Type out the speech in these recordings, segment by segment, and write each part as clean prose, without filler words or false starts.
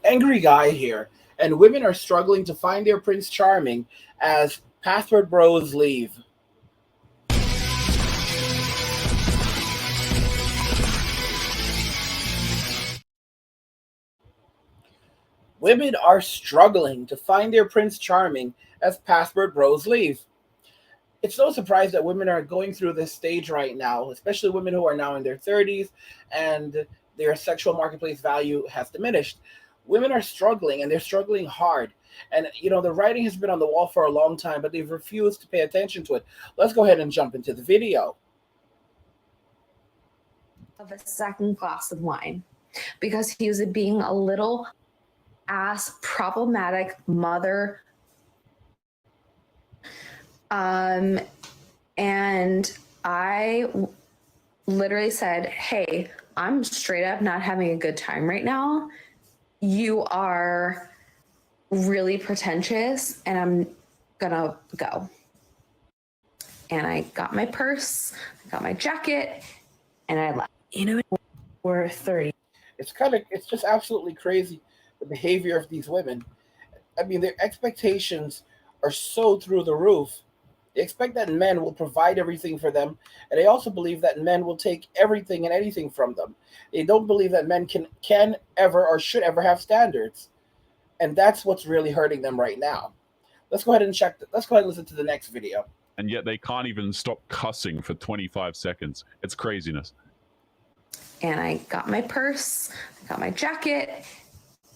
Angry guy here, and women are struggling to find their Prince Charming as password bros leave. Women are struggling to find their Prince Charming as password bros leave. It's no surprise that women are going through this stage right now, especially women who are now in their 30s and their sexual marketplace value has diminished. Women are struggling and they're struggling hard. And the writing has been on the wall for a long time, but they've refused to pay attention to it. Let's go ahead and jump into the video. Of a second glass of wine because he was being a little ass problematic mother. And I literally said, hey, I'm straight up not having a good time right now. You are really pretentious and I'm gonna go. And I got my purse, I got my jacket, and I left. We're 30. It's just absolutely crazy, the behavior of these women. I mean, their expectations are so through the roof. They expect that men will provide everything for them, and they also believe that men will take everything and anything from them. They don't believe that men can ever or should ever have standards, and that's what's really hurting them right now. Let's go ahead and let's go ahead and listen to the next video. And yet they can't even stop cussing for 25 seconds. It's craziness. And I got my purse, I got my jacket,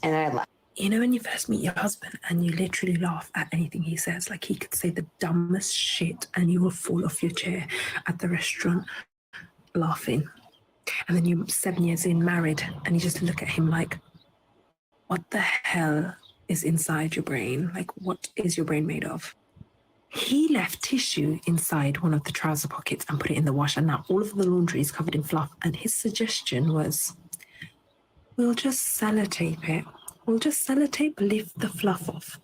and I left. When you first meet your husband and you literally laugh at anything he says, like he could say the dumbest shit and you will fall off your chair at the restaurant laughing. And then you're 7 years in married and you just look at him like, what the hell is inside your brain? Like, what is your brain made of? He left tissue inside one of the trouser pockets and put it in the wash, and now all of the laundry is covered in fluff. And his suggestion was, we'll just sellotape it. We'll just sellotape, lift the fluff off.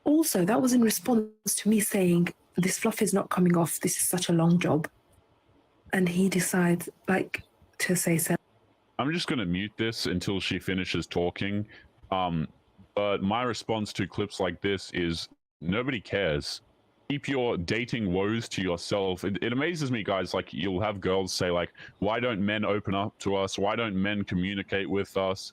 Also, that was in response to me saying, this fluff is not coming off. This is such a long job. And he decides, to say so. I'm just going to mute this until she finishes talking. But my response to clips like this is, nobody cares. Keep your dating woes to yourself. It amazes me, guys, like you'll have girls say like, why don't men open up to us? Why don't men communicate with us?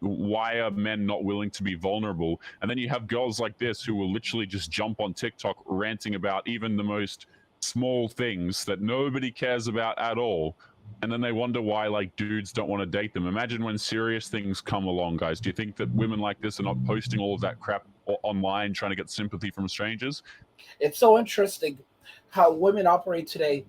Why are men not willing to be vulnerable? And then you have girls like this who will literally just jump on TikTok ranting about even the most small things that nobody cares about at all. And then they wonder why like dudes don't want to date them. Imagine when serious things come along, guys. Do you think that women like this are not posting all of that crap online trying to get sympathy from strangers? It's so interesting how women operate today.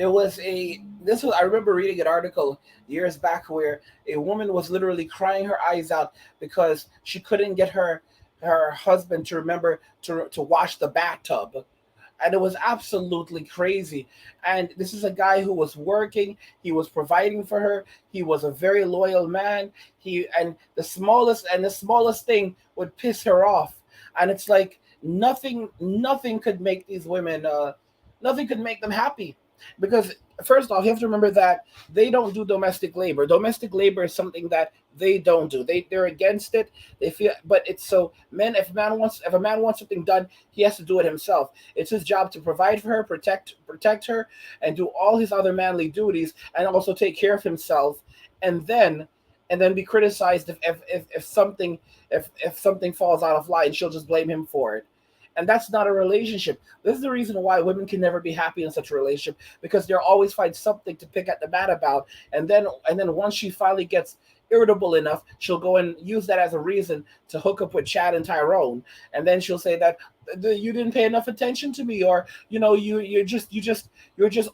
I remember reading an article years back where a woman was literally crying her eyes out because she couldn't get her husband to remember to wash the bathtub. And it was absolutely crazy. And this is a guy who was working, he was providing for her, he was a very loyal man. The smallest thing would piss her off. And it's like nothing could make these women nothing could make them happy. Because first off, you have to remember that they don't do domestic labor. Domestic labor is something that they don't do. They're against it. They feel, but it's so men. If a man wants something done, he has to do it himself. It's his job to provide for her, protect her, and do all his other manly duties, and also take care of himself. And then be criticized if something falls out of line, she'll just blame him for it. And that's not a relationship. This is the reason why women can never be happy in such a relationship, because they'll always find something to pick at the man about. And then once she finally gets irritable enough, she'll go and use that as a reason to hook up with Chad and Tyrone. And then she'll say that you didn't pay enough attention to me, or you're just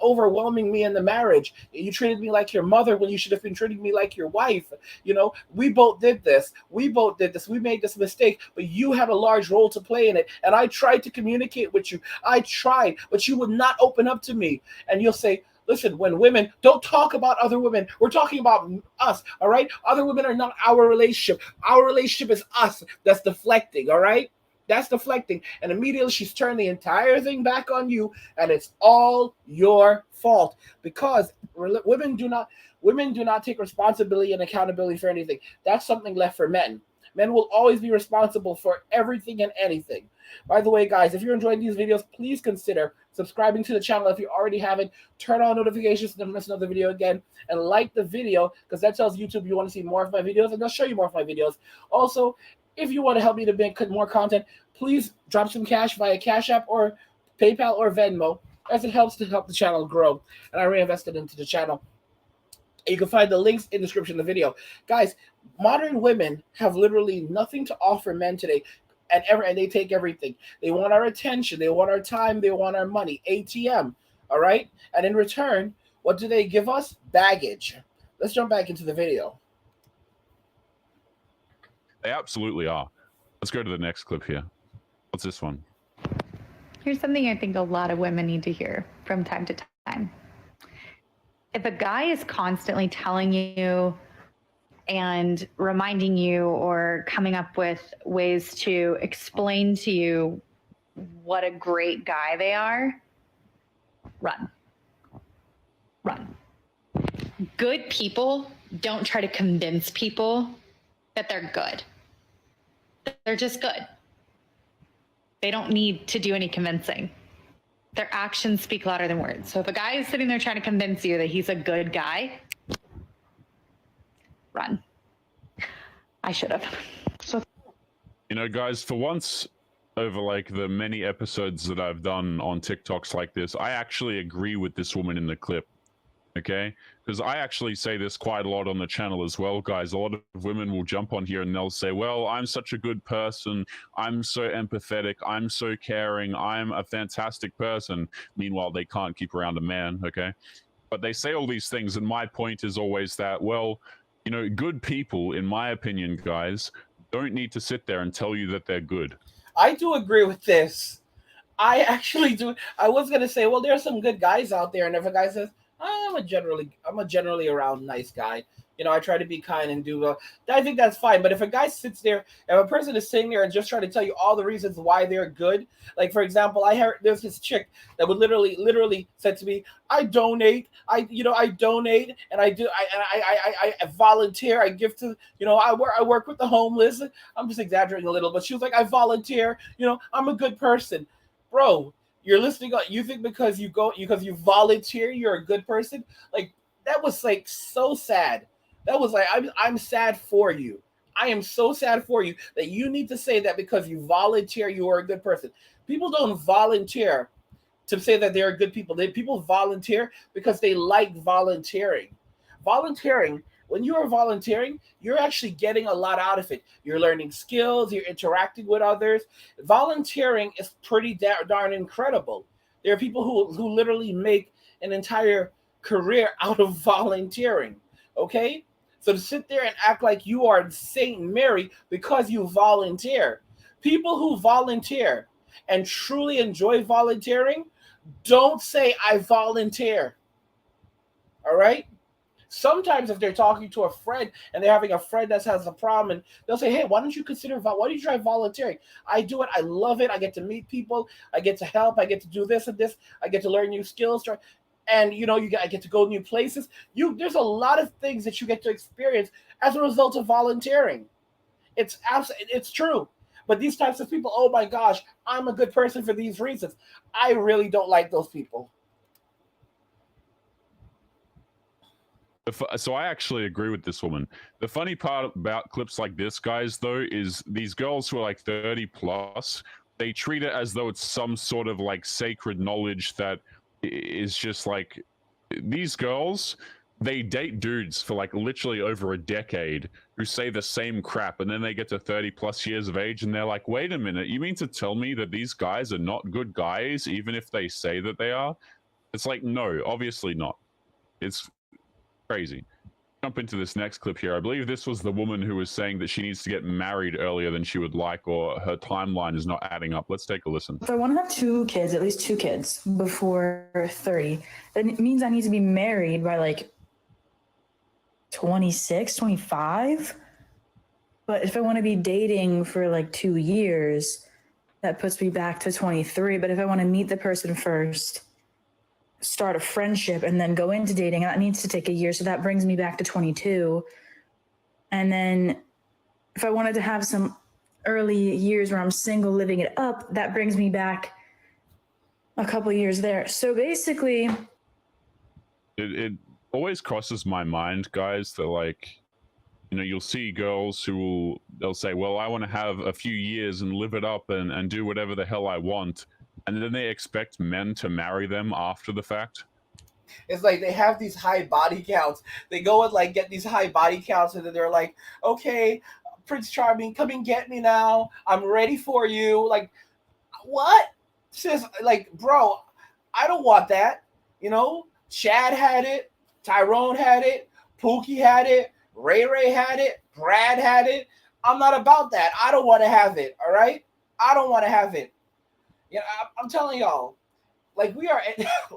overwhelming me in the marriage. You treated me like your mother when you should have been treating me like your wife. We both did this. We made this mistake, but you had a large role to play in it. And I tried to communicate with you. I tried, but you would not open up to me. And you'll say, listen, when women don't talk about other women, we're talking about us, all right? Other women are not our relationship. Our relationship is us. That's deflecting, all right? That's deflecting. And immediately she's turned the entire thing back on you, and it's all your fault, because women Women do not take responsibility and accountability for anything. That's something left for men. Men will always be responsible for everything and anything. By the way, guys, if you're enjoying these videos, please consider subscribing to the channel if you already haven't. Turn on notifications so you don't miss another video again. And like the video, because that tells YouTube you want to see more of my videos, and they'll show you more of my videos. Also, if you want to help me to make more content, please drop some cash via Cash App or PayPal or Venmo, as it helps to help the channel grow. And I reinvested into the channel. You can find the links in the description of the video. Guys, modern women have literally nothing to offer men today, and they take everything. They want our attention, they want our time, they want our money. ATM, all right? And in return, what do they give us? Baggage. Let's jump back into the video. They absolutely are. Let's go to the next clip here. What's this one? Here's something I think a lot of women need to hear from time to time. If a guy is constantly telling you and reminding you or coming up with ways to explain to you what a great guy they are, run. Run. Good people don't try to convince people that they're good. They're just good. They don't need to do any convincing. Their actions speak louder than words. So if a guy is sitting there trying to convince you that he's a good guy, run. I should have. So, You know, guys, for once, over like the many episodes that I've done on TikToks like this, I actually agree with this woman in the clip. Okay, because I actually say this quite a lot on the channel as well, guys. A lot of women will jump on here and they'll say, well, I'm such a good person, I'm so empathetic, I'm so caring, I'm a fantastic person. Meanwhile, they can't keep around a man. Okay, but they say all these things, and my point is always that, well, you know, good people, in my opinion, guys, don't need to sit there and tell you that they're good. I do agree with this. I actually do. I was gonna say, well, there are some good guys out there, and if a guy says, I'm a generally around nice guy. You know, I try to be kind and do well. I think that's fine. But if a guy sits there, if a person is sitting there and just trying to tell you all the reasons why they're good, like for example, I heard there's this chick that would literally said to me, I donate, I donate, and I volunteer, I give to, I work with the homeless. I'm just exaggerating a little, but she was like, I volunteer, I'm a good person, bro. You're listening. You think because you volunteer, you're a good person? Like that was like so sad. That was like I'm sad for you. I am so sad for you that you need to say that because you volunteer, you are a good person. People don't volunteer to say that they're good people. People volunteer because they like volunteering. Volunteering. When you are volunteering, you're actually getting a lot out of it. You're learning skills, you're interacting with others. Volunteering is pretty darn incredible. There are people who literally make an entire career out of volunteering, okay? So to sit there and act like you are Saint Mary because you volunteer. People who volunteer and truly enjoy volunteering don't say, I volunteer, all right? Sometimes if they're talking to a friend and they're having a friend that has a problem, and they'll say, hey, why don't you try volunteering? I do it. I love it. I get to meet people. I get to help. I get to do this and this. I get to learn new skills. And, I get to go new places. There's a lot of things that you get to experience as a result of volunteering. It's true. But these types of people, oh my gosh, I'm a good person for these reasons. I really don't like those people. So I actually agree with this woman. The funny part about clips like this, guys, though, is these girls who are like 30 plus, they treat it as though it's some sort of like sacred knowledge that is just like, these girls, they date dudes for like literally over a decade who say the same crap, and then they get to 30 plus years of age and they're like, wait a minute, you mean to tell me that these guys are not good guys even if they say that they are? It's like, no, obviously not. It's crazy. Jump into this next clip here. I believe this was the woman who was saying that she needs to get married earlier than she would like, or her timeline is not adding up. Let's take a listen. If I want to have at least two kids before 30, then it means I need to be married by like 26, 25. But if I want to be dating for like 2 years, that puts me back to 23. But if I want to meet the person first, start a friendship and then go into dating, that needs to take a year. So that brings me back to 22. And then if I wanted to have some early years where I'm single, living it up, that brings me back a couple years there. So basically, it always crosses my mind, guys, that like, you know, you'll see girls who they'll say, well, I want to have a few years and live it up and do whatever the hell I want, and then they expect men to marry them after the fact. It's like they have these high body counts. They go and like get these high body counts, and then they're like, okay, Prince Charming, come and get me now. I'm ready for you. Like, what? Sis, like, bro, I don't want that. You know, Chad had it, Tyrone had it, Pookie had it, Ray Ray had it, Brad had it. I'm not about that. I don't want to have it. All right, I don't want to have it. Yeah, I'm telling y'all. Like we are,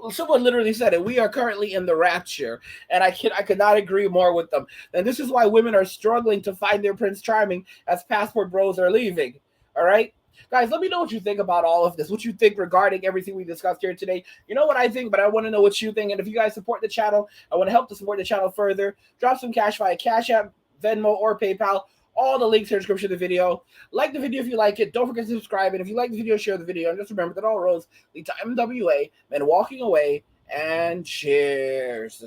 someone literally said it. We are currently in the rapture, and I could not agree more with them. And this is why women are struggling to find their Prince Charming as passport bros are leaving. All right, guys, let me know what you think about all of this. What you think regarding everything we discussed here today. You know what I think, but I want to know what you think. And if you guys support the channel, I want to help to support the channel further. Drop some cash via Cash App, Venmo, or PayPal. All the links in the description of the video. Like the video if you like it. Don't forget to subscribe. And if you like the video, share the video. And just remember that all roads lead to MWA, men walking away, and cheers.